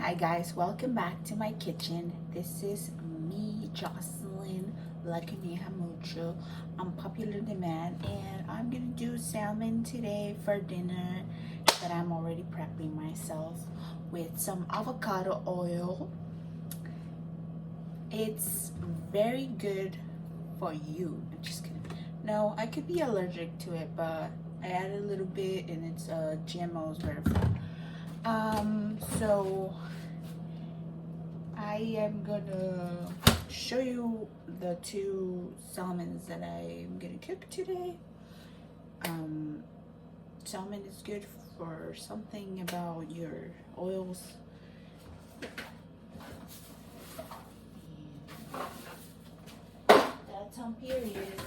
Hi guys, welcome back to my kitchen. This is me, Jocelyn Lakaneha Mucho. I'm popular demand and I'm gonna do salmon today for dinner that I'm already prepping myself with some avocado oil. It's very good for you. I'm just kidding. No, I could be allergic to it, but I added a little bit and it's GMOs verified. So I am gonna show you the two salmons that I'm gonna cook today. Salmon is good for something about your oils. That's on period.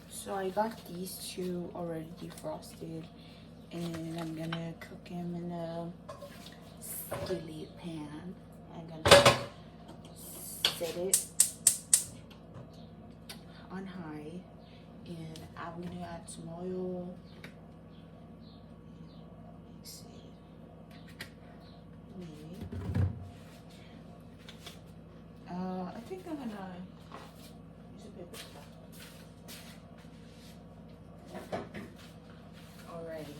So I got these two already defrosted and I'm gonna cook them in a skillet pan. I'm gonna set it on high and I'm gonna add some oil. Mix it. Maybe. I think I'm gonna use a paper towel. Alrighty.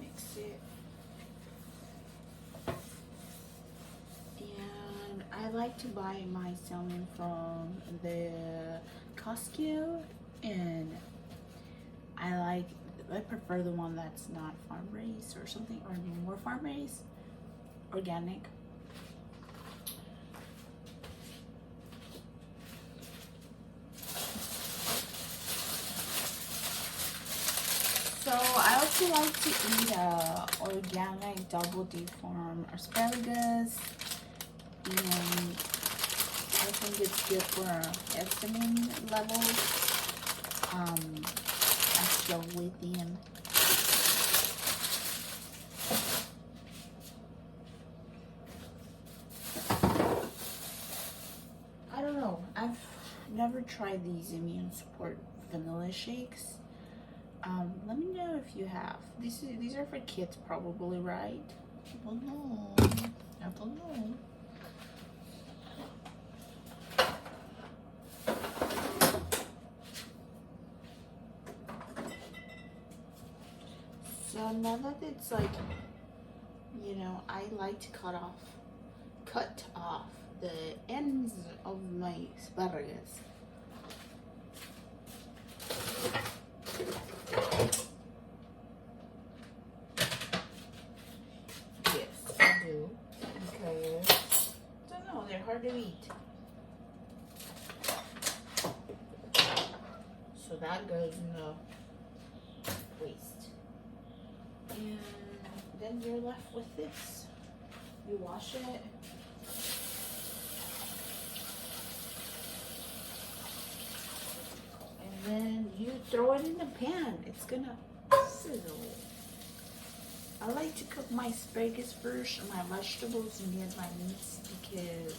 Mix it. And I like to buy my salmon from the Costco, and I prefer the one that's not farm raised or something, or more farm raised, organic. So I also like to eat organic double deformed asparagus, and I think it's good for histamine levels, extra lithium. I don't know. I've never tried these immune support vanilla shakes. Let me know if you have. These are for kids probably, right? I don't know. I don't know. So now that it's like, I like to cut off the ends of my asparagus. Yes, I do. Okay. Don't know, they're hard to eat. So that goes in the waste. And then you're left with this. You wash it. And then you throw it in the pan. It's gonna sizzle. I like to cook my asparagus first, my vegetables, and then my meats because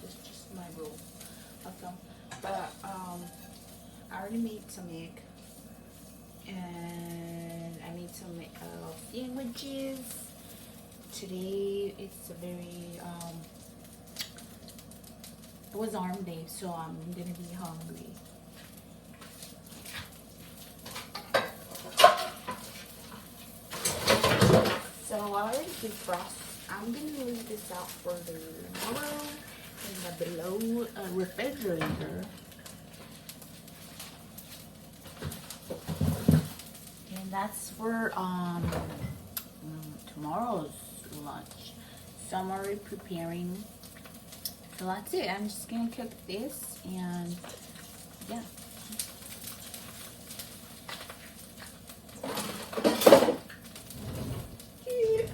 it's just my rule of thumb. But I already made some egg, and I made some sandwiches. Today it's a very it was arm day, so I'm gonna be hungry. So I already defrost. I'm gonna leave this out for tomorrow in the below refrigerator. And that's for tomorrow's lunch. So I'm already preparing. So that's it. I'm just gonna cook this and yeah.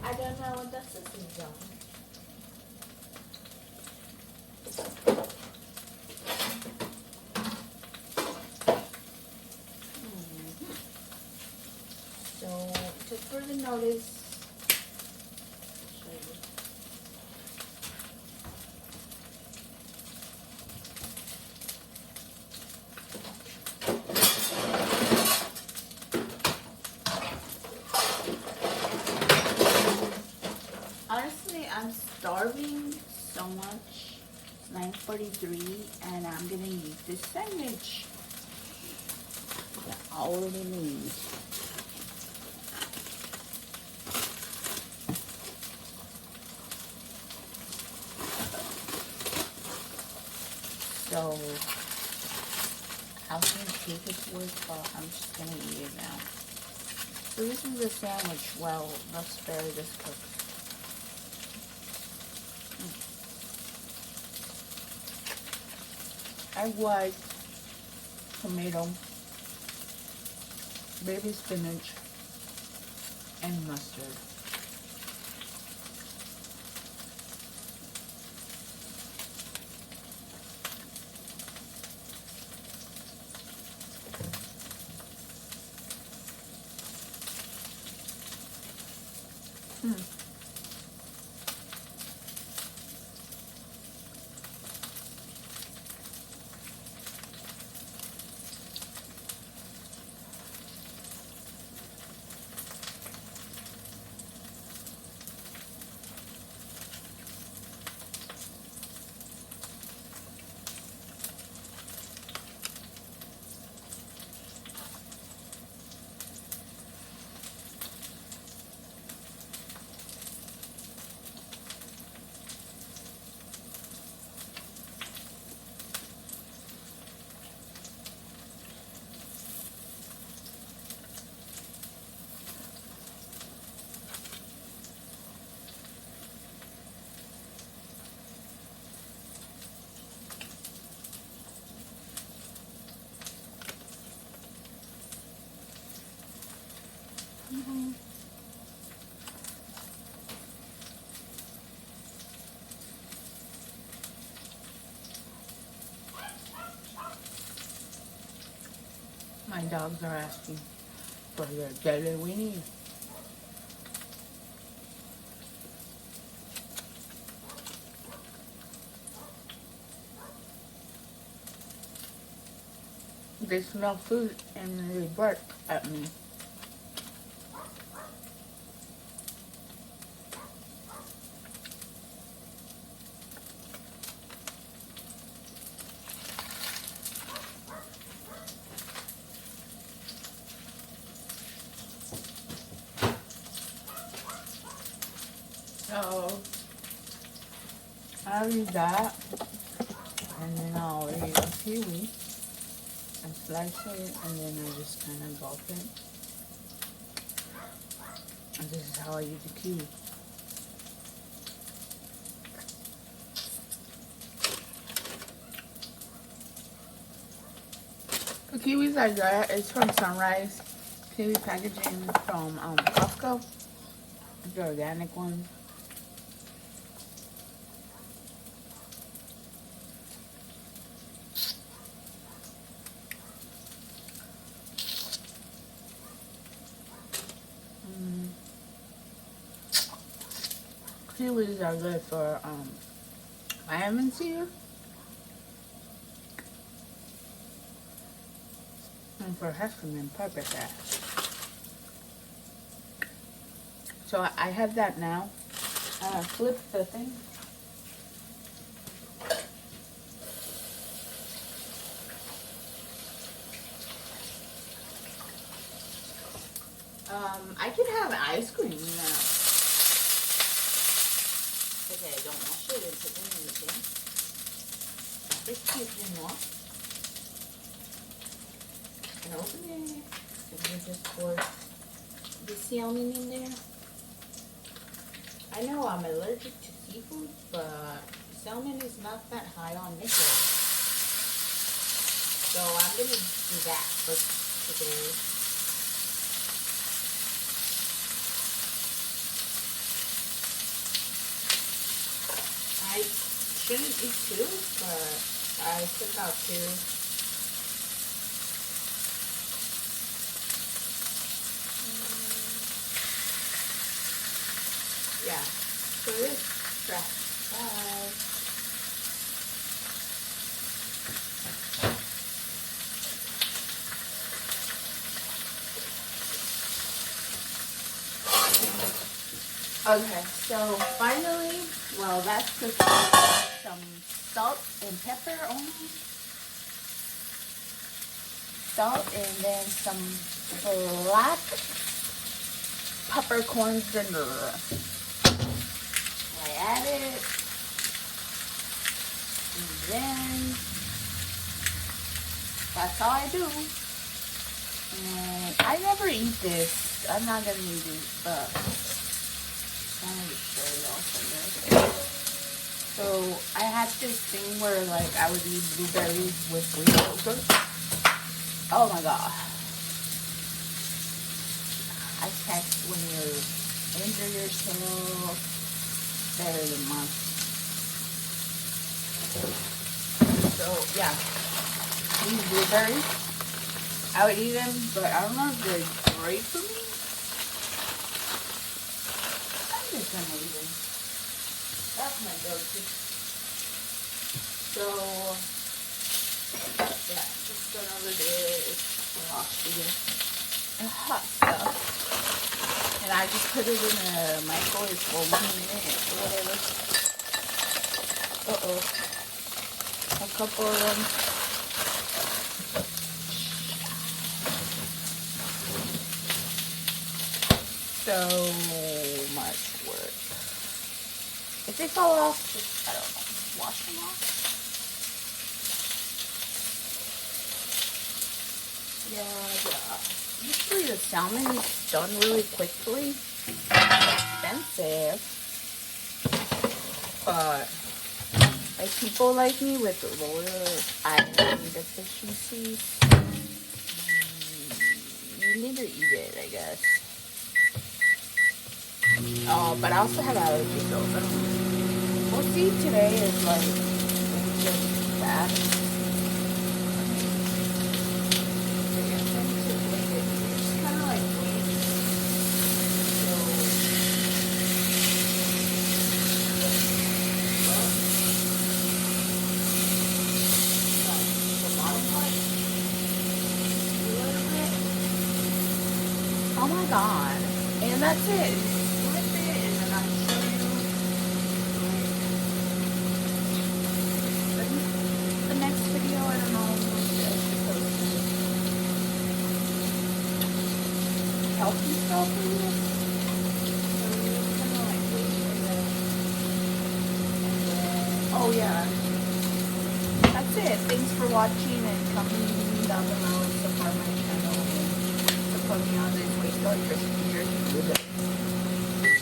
I don't know what this is on. So just for the notice, I'll show you. starving so much. It's 9:43 and I'm gonna eat this sandwich that I already made. So I was gonna take it to work, but I'm just gonna eat it now. So this is a sandwich while the asparagus cooks. Egg white, tomato, baby spinach, and mustard. My dogs are asking for their daily weenie. They smell food and they bark at me. So I'll eat that, and then I'll eat a kiwi and slice it, and then I just kind of gulp it. And this is how I eat the kiwi. The kiwis I got is from Sunrise Kiwi Packaging from Costco. It's the organic one. Kiwis are good for vitamin C and for histamine purposes. So I have that now. Flip the thing. I can have ice cream now. Okay, I don't mash it into anything. Excusez-moi. And open it. And we just pour the salmon in there. I know I'm allergic to seafood, but salmon is not that high on nickel. So I'm going to do that for today. I shouldn't eat two, but I took out two. Yeah, so this trash. Bye. Okay, so finally, well, that's just some salt and pepper only. Salt and then some black peppercorn vinegar. I add it, and then that's all I do. And I never eat this. I'm not gonna eat it, but I'm gonna show y'all some. So I had this thing where like I would eat blueberries with Greek yogurt. Oh my god. I text when you injure yourself, better than must. So yeah, these blueberries, I would eat them, but I don't know if they're great for me. I'm just gonna eat them. That's my go-to. So yeah, just gonna over this wash the hot stuff. And I just put it in a microwave for 1 minute or whatever. A couple of them. So much work. If they fall off, just, I don't know, wash them off. Yeah. Usually the salmon is done really quickly. It's expensive. But like people like me with lower iron deficiencies, you need to eat it, I guess. Oh, but I also have allergies, so we'll see. Today is like just bad. It's kind of like wait. Oh my god. And that's it. Flip it and then I'll show you the next video. I don't know what I should post. Healthy stuff for you. Oh yeah. That's it. Thanks for watching and coming down below and support my channel and support me on this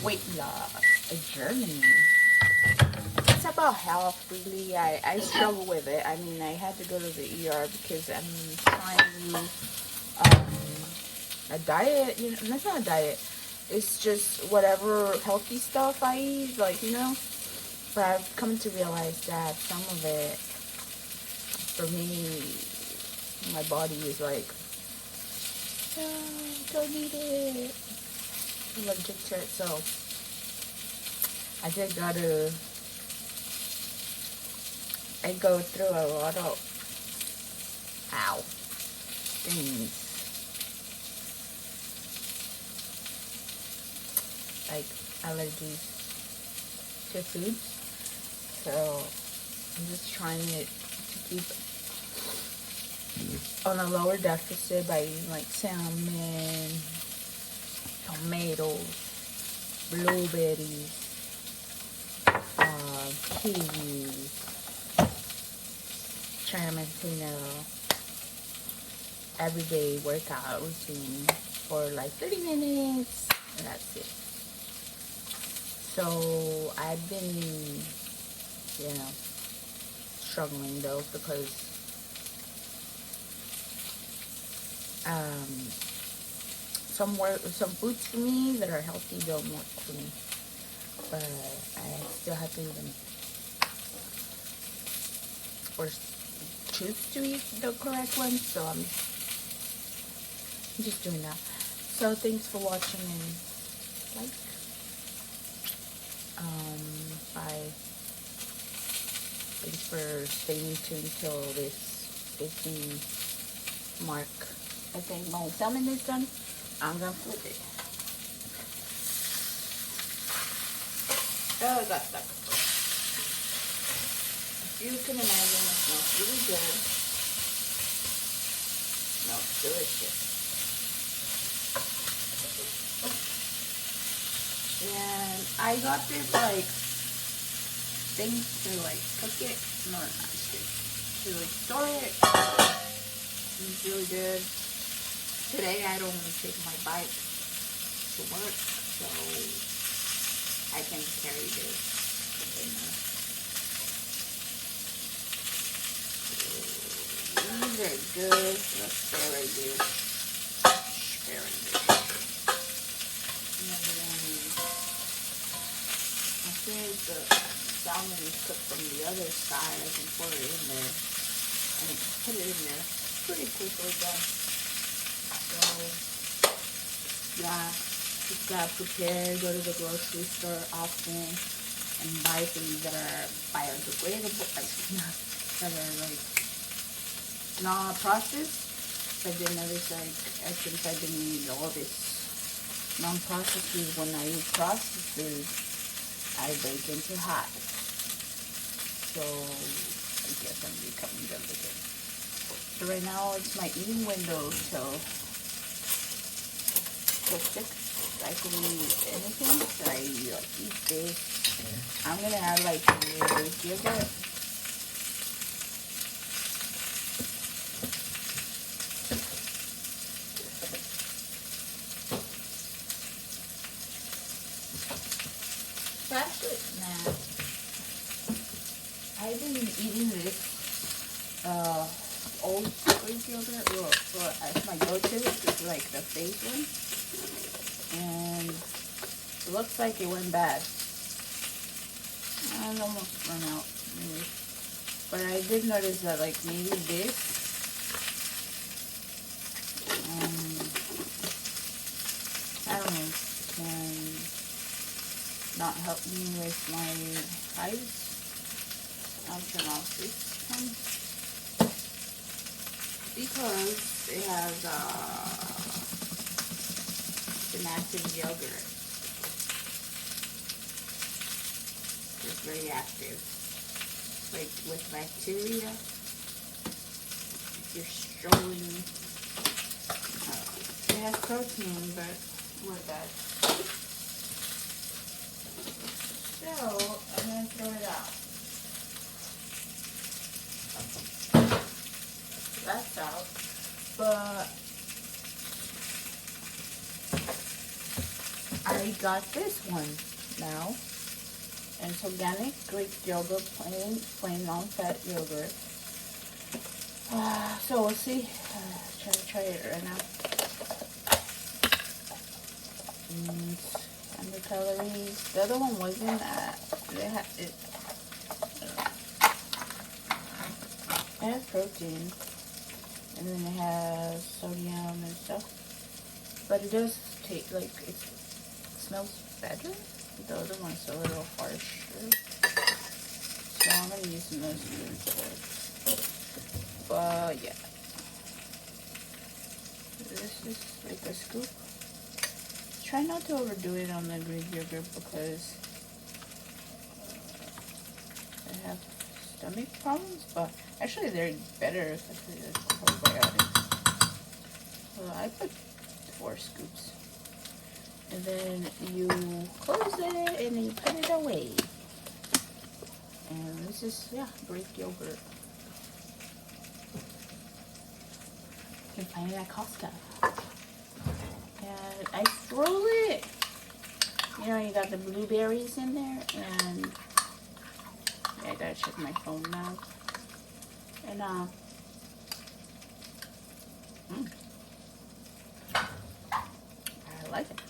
weight loss journey. It's about health, really. I struggle with it. I mean, I had to go to the ER because I'm trying a diet. You know, that's not a diet. It's just whatever healthy stuff I eat, like, you know. But I've come to realize that some of it, for me, my body is like, oh, don't eat it. I'm allergic to it, so I just gotta, I go through a lot of, things. Like allergies to foods. So I'm just trying to keep on a lower deficit by eating like salmon, tomatoes, blueberries, kiwis, trying to maintain a everyday workout routine for like 30 minutes, and that's it. So I've been, you know, struggling though, because some foods for me that are healthy don't work for me, but I still have to eat them, or choose to eat the correct ones. So I'm just doing that. So thanks for watching, and like, bye. Thanks for staying tuned till this 15 mark. I think my salmon is done. I'm gonna flip it. Oh, I got stuck. You can imagine it smells really good. Smells delicious. And I got this like thing to like cook it. No, not to like store it. It's really good. Today I don't want to take my bike to work, so I can carry this container. These are good. Let's spare this. Spare this. And then as soon as the salmon is cooked from the other side, I can pour it in there and put it in there pretty quickly done. So yeah, just gotta prepare, go to the grocery store often and buy things that are biodegradable, that are like not processed. But then others like, since I've been eating all this non-processed food, when I eat processed food, I break into hives. So I guess I'm becoming delicate. So right now it's my eating window till 6. I can eat anything. So I eat this. I'm gonna add like Greek yogurt. So actually, nah. I've been eating this old Greek yogurt. Well, as my go-to. It's like the face one. And it looks like it went bad. I almost run out. Maybe. But I did notice that like maybe this I don't know, can not help me with my hives. I'll turn off this one because it has massive yogurt. It's very active, like with bacteria. If you're struggling, it has protein, but with that. So I'm gonna throw it out. That's out, but I got this one now, and it's organic Greek yogurt, plain non-fat yogurt. So we'll see. Try it right now. 100 calories. The other one wasn't. It has protein, and then it has sodium and stuff. But it does taste like it smells better. The other one's a little harsher, so I'm gonna use some of those instead. But yeah, this is like a scoop. Try not to overdo it on the Greek yogurt because I have stomach problems. But actually, they're better because they're probiotics. So I put 4 scoops. And then you close it and you put it away. And this is, yeah, Greek yogurt. You can find it at Costco. And I froze it. You know, you got the blueberries in there. And yeah, I gotta check my phone now. And I like it.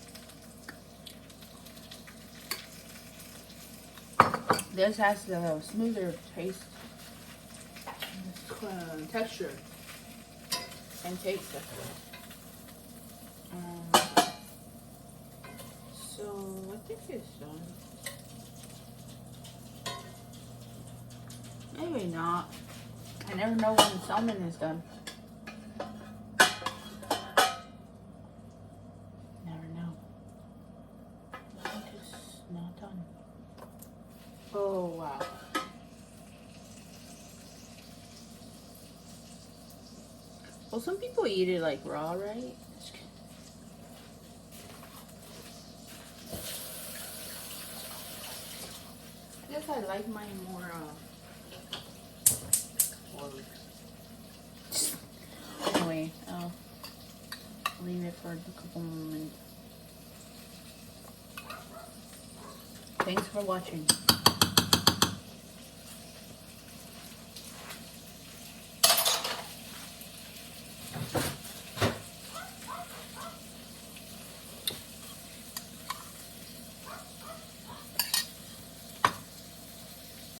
This has the smoother taste, texture, and taste. So I think it's done. Maybe not. I never know when the salmon is done. Never know. I think it's not done. Well, some people eat it like raw, right? I guess I like mine more boiled. Anyway, I'll leave it for a couple more minutes. Thanks for watching.